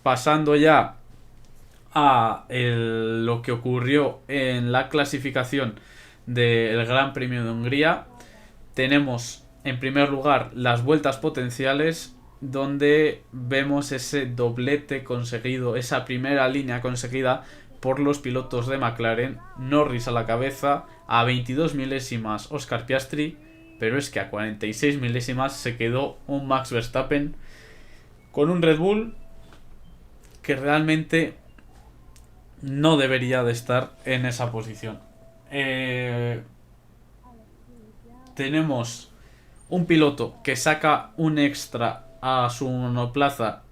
pasando ya a lo que ocurrió en la clasificación del Gran Premio de Hungría, tenemos en primer lugar las vueltas potenciales, donde vemos ese doblete conseguido, esa primera línea conseguida por los pilotos de McLaren. Norris a la cabeza, a 22 milésimas Oscar Piastri, pero es que a 46 milésimas se quedó un Max Verstappen con un Red Bull que realmente no debería de estar en esa posición. Tenemos un piloto que saca un extra a su monoplaza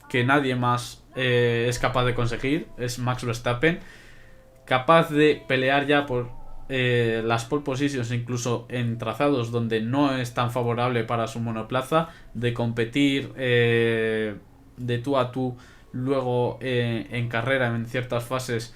que nadie más es capaz de conseguir, es Max Verstappen, capaz de pelear ya por las pole positions, incluso en trazados donde no es tan favorable para su monoplaza, de competir de tú a tú luego en carrera en ciertas fases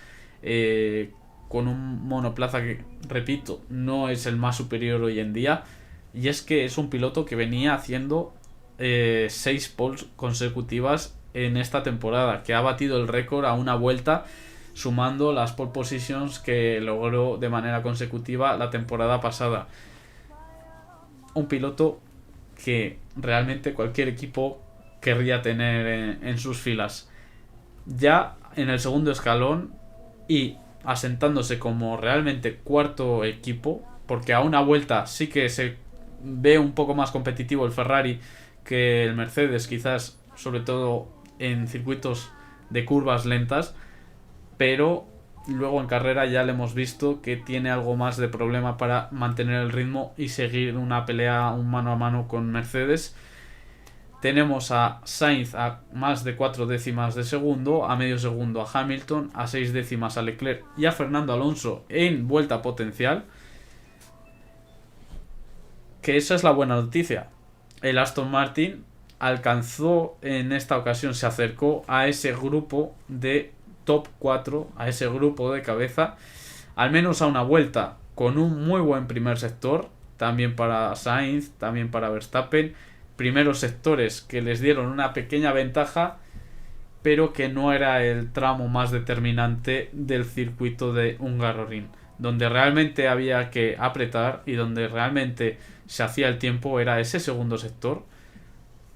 con un monoplaza que, repito, no es el más superior hoy en día. Y es que es un piloto que venía haciendo 6 poles consecutivas en esta temporada, que ha batido el récord a una vuelta, sumando las pole positions que logró de manera consecutiva la temporada pasada. Un piloto que realmente cualquier equipo querría tener en sus filas. Ya en el segundo escalón y asentándose como realmente cuarto equipo, porque a una vuelta sí que se ve un poco más competitivo el Ferrari que el Mercedes, quizás sobre todo en circuitos de curvas lentas, pero luego en carrera ya le hemos visto que tiene algo más de problema para mantener el ritmo y seguir una pelea un mano a mano con Mercedes. Tenemos a Sainz a más de 4 décimas de segundo, a medio segundo a Hamilton, a 6 décimas a Leclerc y a Fernando Alonso en vuelta potencial. Que esa es la buena noticia. El Aston Martin alcanzó en esta ocasión, se acercó a ese grupo de top 4, a ese grupo de cabeza, al menos a una vuelta, con un muy buen primer sector, también para Sainz, también para Verstappen. Primeros sectores que les dieron una pequeña ventaja, pero que no era el tramo más determinante del circuito de Hungaroring. Donde realmente había que apretar y donde realmente se hacía el tiempo era ese segundo sector,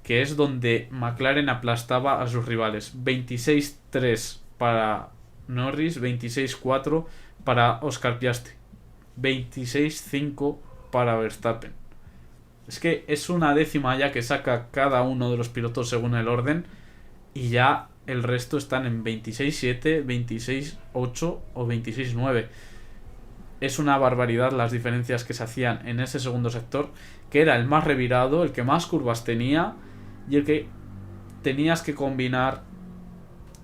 que es donde McLaren aplastaba a sus rivales. 26-3 para Norris, 26-4 para Oscar Piastri, 26-5 para Verstappen. Es que es una décima ya que saca cada uno de los pilotos según el orden, y ya el resto están en 26-7, 26-8 o 26-9. Es una barbaridad las diferencias que se hacían en ese segundo sector, que era el más revirado, el que más curvas tenía y el que tenías que combinar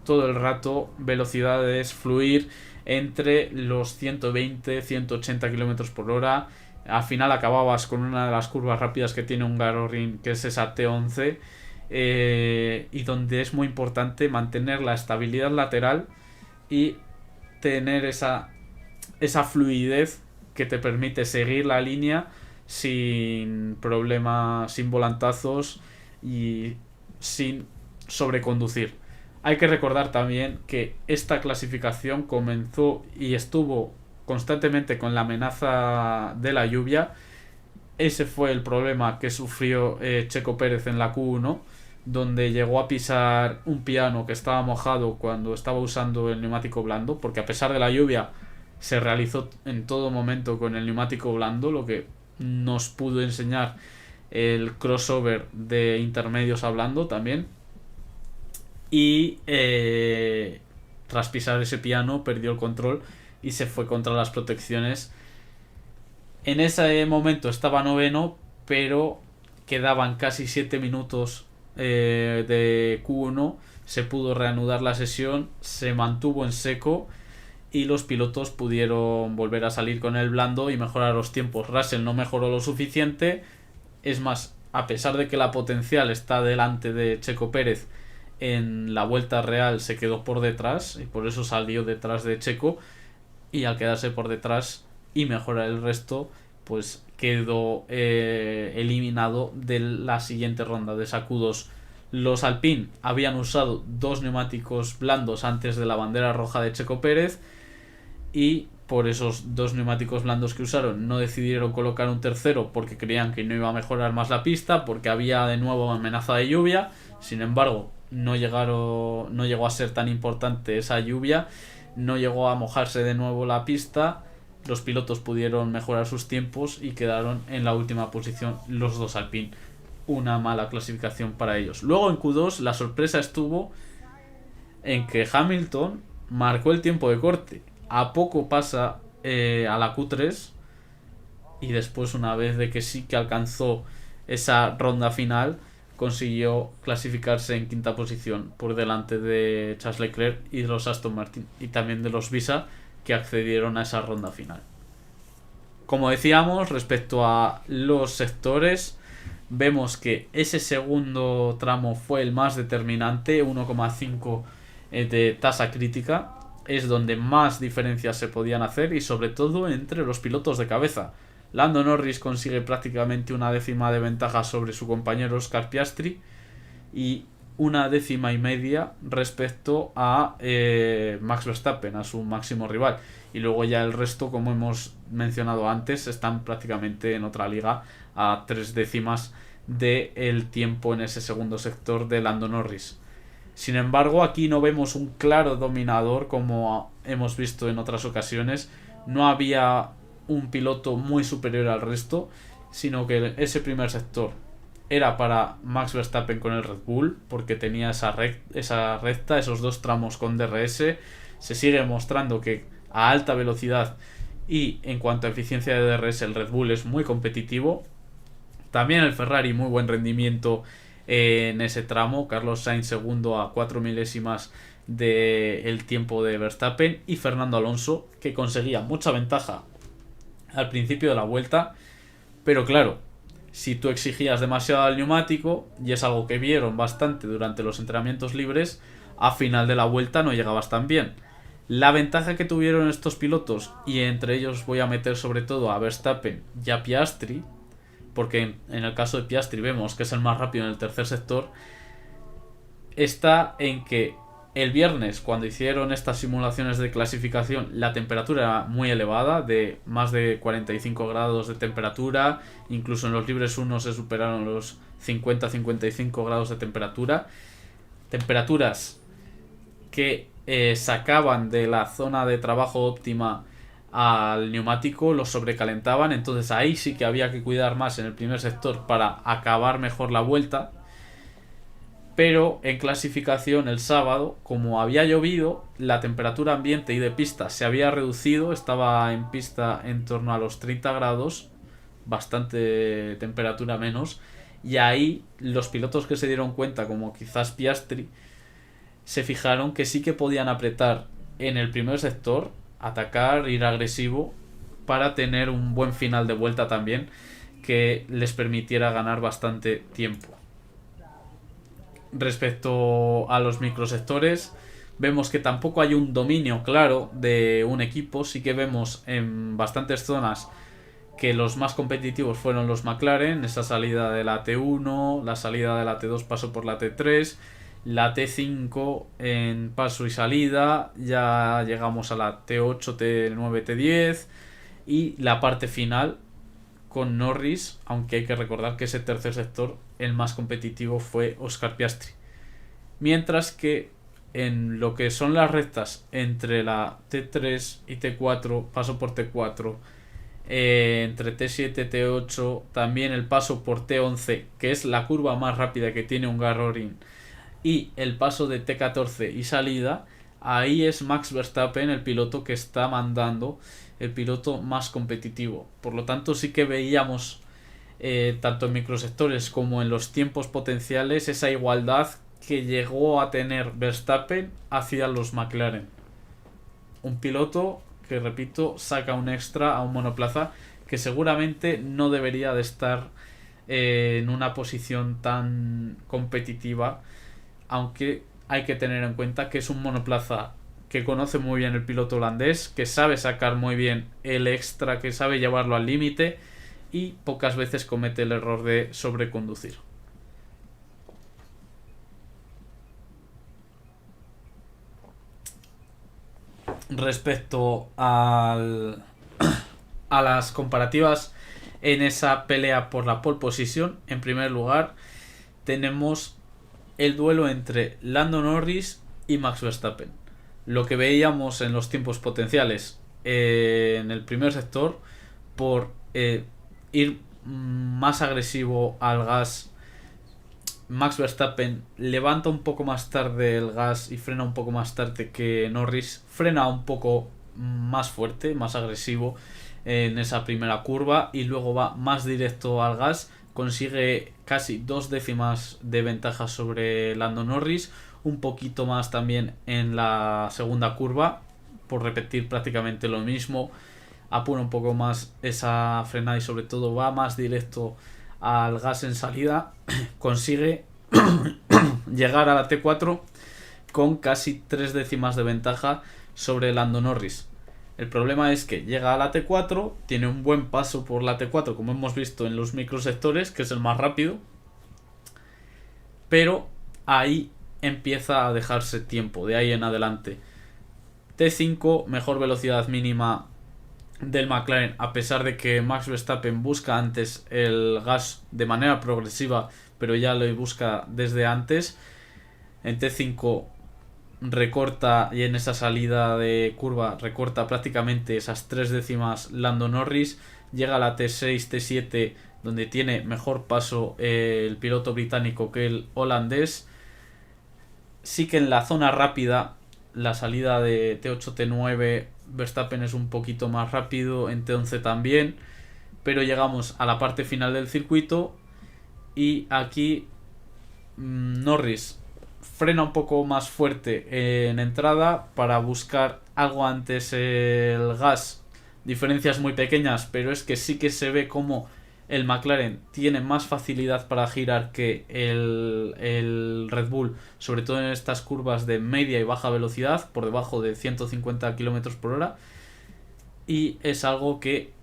todo el rato velocidades, fluir entre los 120, 180 km por hora. Al final acababas con una de las curvas rápidas que tiene Hungaroring, que es esa T11, y donde es muy importante mantener la estabilidad lateral y tener esa fluidez que te permite seguir la línea sin problemas, sin volantazos y sin sobreconducir. Hay que recordar también que esta clasificación comenzó y estuvo constantemente con la amenaza de la lluvia. Ese fue el problema que sufrió Checo Pérez en la Q1, donde llegó a pisar un piano que estaba mojado cuando estaba usando el neumático blando, porque a pesar de la lluvia se realizó en todo momento con el neumático blando, lo que nos pudo enseñar el crossover de intermedios a blando también. Y tras pisar ese piano perdió el control y se fue contra las protecciones. En ese momento estaba noveno, pero quedaban casi 7 minutos de Q1. Se pudo reanudar la sesión, se mantuvo en seco y los pilotos pudieron volver a salir con el blando y mejorar los tiempos. Russell no mejoró lo suficiente, es más, a pesar de que la potencial está delante de Checo Pérez, en la vuelta real se quedó por detrás y por eso salió detrás de Checo, y al quedarse por detrás y mejorar el resto, pues quedó eliminado de la siguiente ronda de esa Q2. Los Alpine habían usado 2 neumáticos blandos antes de la bandera roja de Checo Pérez y por esos 2 neumáticos blandos que usaron no decidieron colocar un tercero porque creían que no iba a mejorar más la pista, porque había de nuevo amenaza de lluvia. Sin embargo, no llegó a ser tan importante esa lluvia, no llegó a mojarse de nuevo la pista, los pilotos pudieron mejorar sus tiempos y quedaron en la última posición los 2 Alpine. Una mala clasificación para ellos. Luego en Q2 la sorpresa estuvo en que Hamilton marcó el tiempo de corte. A poco pasa a la Q3 y después, una vez de que sí que alcanzó esa ronda final, consiguió clasificarse en quinta posición por delante de Charles Leclerc y de los Aston Martin y también de los Visa, que accedieron a esa ronda final. Como decíamos, respecto a los sectores, vemos que ese segundo tramo fue el más determinante, 1,5 de tasa crítica. Es donde más diferencias se podían hacer y sobre todo entre los pilotos de cabeza. Lando Norris consigue prácticamente 1/10 de ventaja sobre su compañero Oscar Piastri y 1/10 respecto a Max Verstappen, a su máximo rival. Y luego ya el resto, como hemos mencionado antes, están prácticamente en otra liga a 3/10 del tiempo en ese segundo sector de Lando Norris. Sin embargo, aquí no vemos un claro dominador como hemos visto en otras ocasiones. No había un piloto muy superior al resto, sino que ese primer sector era para Max Verstappen con el Red Bull, porque tenía esa recta, esos 2 tramos con DRS. Se sigue mostrando que a alta velocidad y en cuanto a eficiencia de DRS el Red Bull es muy competitivo. También el Ferrari, muy buen rendimiento en ese tramo. Carlos Sainz segundo a 4 milésimas del tiempo de Verstappen, y Fernando Alonso, que conseguía mucha ventaja al principio de la vuelta, pero claro, si tú exigías demasiado al neumático, y es algo que vieron bastante durante los entrenamientos libres, a final de la vuelta no llegabas tan bien. La ventaja que tuvieron estos pilotos, y entre ellos voy a meter sobre todo a Verstappen y a Piastri, porque en el caso de Piastri vemos que es el más rápido en el tercer sector, está en que el viernes, cuando hicieron estas simulaciones de clasificación, la temperatura era muy elevada, de más de 45 grados de temperatura, incluso en los libres 1 se superaron los 50-55 grados de temperatura, temperaturas que sacaban de la zona de trabajo óptima al neumático, lo sobrecalentaban. Entonces ahí sí que había que cuidar más en el primer sector para acabar mejor la vuelta. Pero en clasificación el sábado, como había llovido, la temperatura ambiente y de pista se había reducido, estaba en pista en torno a los 30 grados, bastante temperatura menos, y ahí los pilotos que se dieron cuenta, como quizás Piastri, se fijaron que sí que podían apretar en el primer sector, atacar, ir agresivo, para tener un buen final de vuelta también, que les permitiera ganar bastante tiempo. Respecto a los microsectores, vemos que tampoco hay un dominio claro de un equipo. Sí que vemos en bastantes zonas que los más competitivos fueron los McLaren, esa salida de la T1, la salida de la T2 paso por la T3, la T5 en paso y salida, ya llegamos a la T8, T9, T10 y la parte final con Norris, aunque hay que recordar que ese tercer sector el más competitivo fue Oscar Piastri. Mientras que en lo que son las rectas entre la T3 y T4, paso por T4, entre T7 y T8, también el paso por T11, que es la curva más rápida que tiene un Hungaroring, y el paso de T14 y salida, ahí es Max Verstappen el piloto que está mandando, el piloto más competitivo. Por lo tanto, sí que veíamos tanto en microsectores como en los tiempos potenciales esa igualdad que llegó a tener Verstappen hacia los McLaren. Un piloto que, repito, saca un extra a un monoplaza que seguramente no debería de estar en una posición tan competitiva, aunque hay que tener en cuenta que es un monoplaza que conoce muy bien el piloto holandés, que sabe sacar muy bien el extra, que sabe llevarlo al límite y pocas veces comete el error de sobreconducir. respecto a las comparativas en esa pelea por la pole position. En primer lugar, tenemos el duelo entre Lando Norris y Max Verstappen. Lo que veíamos en los tiempos potenciales en el primer sector, por ir más agresivo al gas, Max Verstappen levanta un poco más tarde el gas y frena un poco más tarde que Norris. Frena un poco más fuerte, más agresivo en esa primera curva y luego va más directo al gas. Consigue casi 2 décimas de ventaja sobre Lando Norris. Un poquito más también en la segunda curva, por repetir prácticamente lo mismo. Apura un poco más esa frenada y sobre todo va más directo al gas en salida. Consigue llegar a la T4 con casi 3 décimas de ventaja sobre Lando Norris. El problema es que llega a la T4, tiene un buen paso por la T4, como hemos visto en los microsectores, que es el más rápido, pero ahí empieza a dejarse tiempo, de ahí en adelante. T5, mejor velocidad mínima del McLaren, a pesar de que Max Verstappen busca antes el gas de manera progresiva, pero ya lo busca desde antes. En T5 recorta, y en esa salida de curva recorta prácticamente esas 3 décimas Lando Norris. Llega a la T6, T7, donde tiene mejor paso el piloto británico que el holandés. Sí que en la zona rápida, la salida de T8, T9, Verstappen es un poquito más rápido, en T11 también, pero llegamos a la parte final del circuito y aquí Norris frena un poco más fuerte en entrada para buscar algo antes el gas. Diferencias muy pequeñas, pero es que sí que se ve como el McLaren tiene más facilidad para girar que el Red Bull, sobre todo en estas curvas de media y baja velocidad, por debajo de 150 km por hora. Y es algo que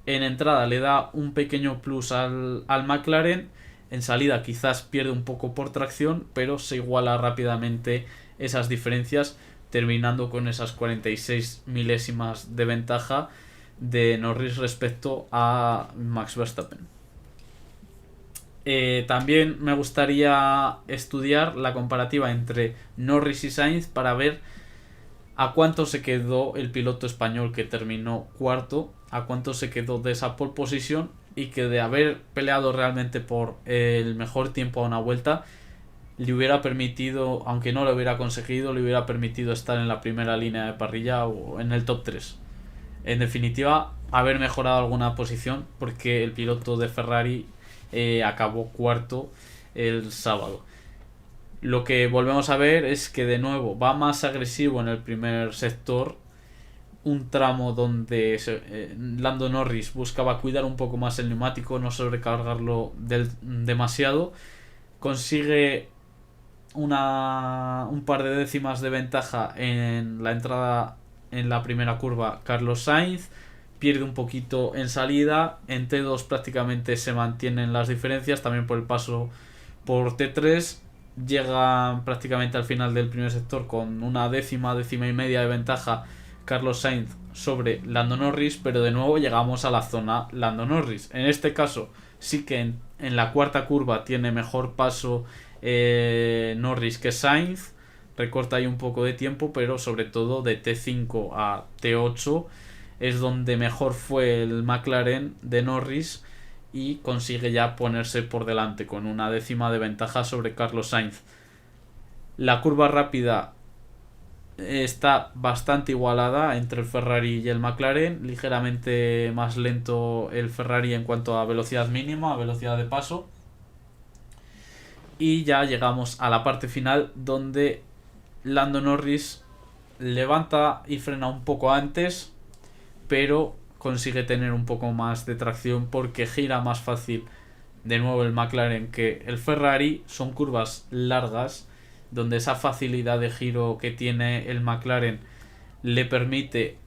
en entrada le da un pequeño plus al McLaren. En salida quizás pierde un poco por tracción, pero se iguala rápidamente esas diferencias, terminando con esas 46 milésimas de ventaja de Norris respecto a Max Verstappen. También me gustaría estudiar la comparativa entre Norris y Sainz para ver a cuánto se quedó el piloto español que terminó cuarto, a cuánto se quedó de esa pole position, y que de haber peleado realmente por el mejor tiempo a una vuelta le hubiera permitido, aunque no lo hubiera conseguido, le hubiera permitido estar en la primera línea de parrilla o en el top 3. En definitiva, haber mejorado alguna posición, porque el piloto de Ferrari acabó cuarto el sábado. Lo que volvemos a ver es que de nuevo va más agresivo en el primer sector, un tramo donde Lando Norris buscaba cuidar un poco más el neumático, no sobrecargarlo demasiado. Consigue un par de décimas de ventaja en la entrada en la primera curva Carlos Sainz, pierde un poquito en salida. En T2 prácticamente se mantienen las diferencias, también por el paso por T3. Llega prácticamente al final del primer sector con una décima y media de ventaja Carlos Sainz sobre Lando Norris, pero de nuevo llegamos a la zona Lando Norris. En este caso sí que en la cuarta curva tiene mejor paso Norris que Sainz, recorta ahí un poco de tiempo, pero sobre todo de T5 a T8 es donde mejor fue el McLaren de Norris y consigue ya ponerse por delante con una décima de ventaja sobre Carlos Sainz. La curva rápida está bastante igualada entre el Ferrari y el McLaren, ligeramente más lento el Ferrari en cuanto a velocidad mínima, a velocidad de paso. Y ya llegamos a la parte final, donde Lando Norris levanta y frena un poco antes, pero consigue tener un poco más de tracción porque gira más fácil de nuevo el McLaren que el Ferrari. Son curvas largas donde esa facilidad de giro que tiene el McLaren le permite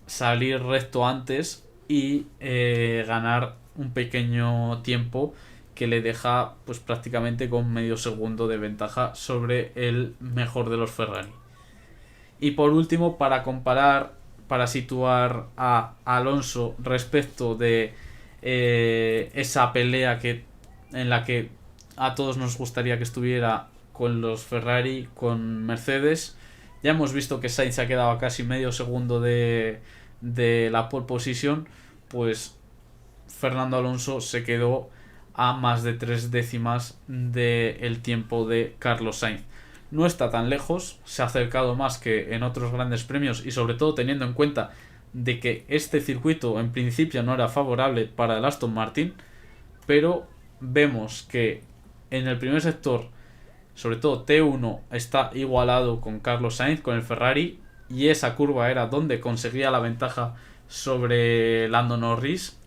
salir recto antes y ganar un pequeño tiempo que le deja pues prácticamente con medio segundo de ventaja sobre el mejor de los Ferrari. Y por último, para comparar, para situar a Alonso respecto de esa pelea en la que a todos nos gustaría que estuviera con los Ferrari, con Mercedes. Ya hemos visto que Sainz se ha quedado a casi medio segundo de la pole position, pues Fernando Alonso se quedó a más de 3 décimas del tiempo de Carlos Sainz. No está tan lejos, se ha acercado más que en otros grandes premios y sobre todo teniendo en cuenta de que este circuito en principio no era favorable para el Aston Martin, pero vemos que en el primer sector, sobre todo T1, está igualado con Carlos Sainz, con el Ferrari, y esa curva era donde conseguía la ventaja sobre Lando Norris.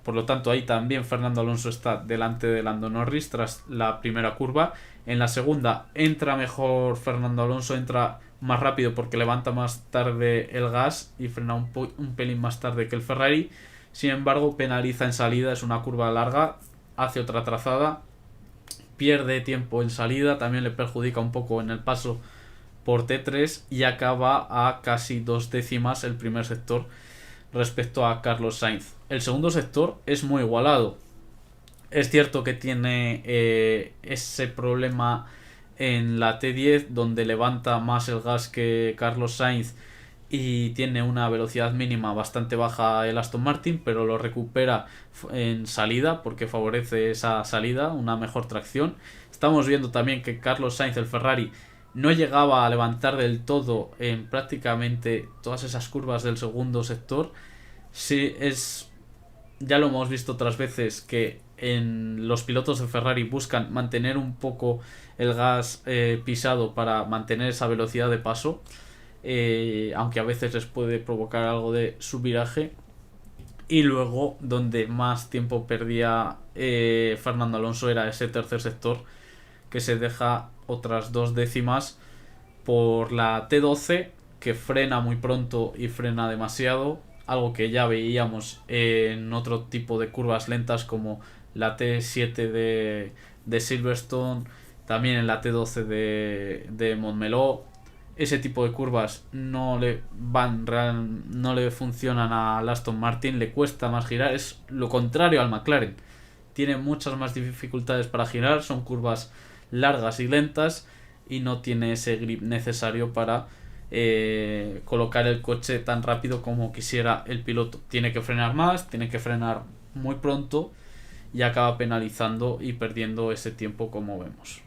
Por lo tanto, ahí también Fernando Alonso está delante de Lando Norris tras la primera curva. En la segunda entra mejor Fernando Alonso, entra más rápido porque levanta más tarde el gas y frena un pelín más tarde que el Ferrari. Sin embargo, penaliza en salida, es una curva larga, hace otra trazada, pierde tiempo en salida, también le perjudica un poco en el paso por T3 y acaba a casi 2 décimas el primer sector respecto a Carlos Sainz. El segundo sector es muy igualado. Es cierto que tiene ese problema en la T10 donde levanta más el gas que Carlos Sainz y tiene una velocidad mínima bastante baja el Aston Martin, pero lo recupera en salida porque favorece esa salida, una mejor tracción. Estamos viendo también que Carlos Sainz, el Ferrari, no llegaba a levantar del todo en prácticamente todas esas curvas del segundo sector. Sí, ya lo hemos visto otras veces que en los pilotos de Ferrari buscan mantener un poco el gas pisado para mantener esa velocidad de paso, aunque a veces les puede provocar algo de subviraje. Y luego donde más tiempo perdía Fernando Alonso era ese tercer sector, que se deja otras 2 décimas por la T12, que frena muy pronto y frena demasiado, algo que ya veíamos en otro tipo de curvas lentas como la T7 de Silverstone, también en la T12 de Montmeló. Ese tipo de curvas no le funcionan al Aston Martin, le cuesta más girar, es lo contrario al McLaren. Tiene muchas más dificultades para girar, son curvas largas y lentas y no tiene ese grip necesario para colocar el coche tan rápido como quisiera el piloto. Tiene que frenar más, tiene que frenar muy pronto y acaba penalizando y perdiendo ese tiempo, como vemos.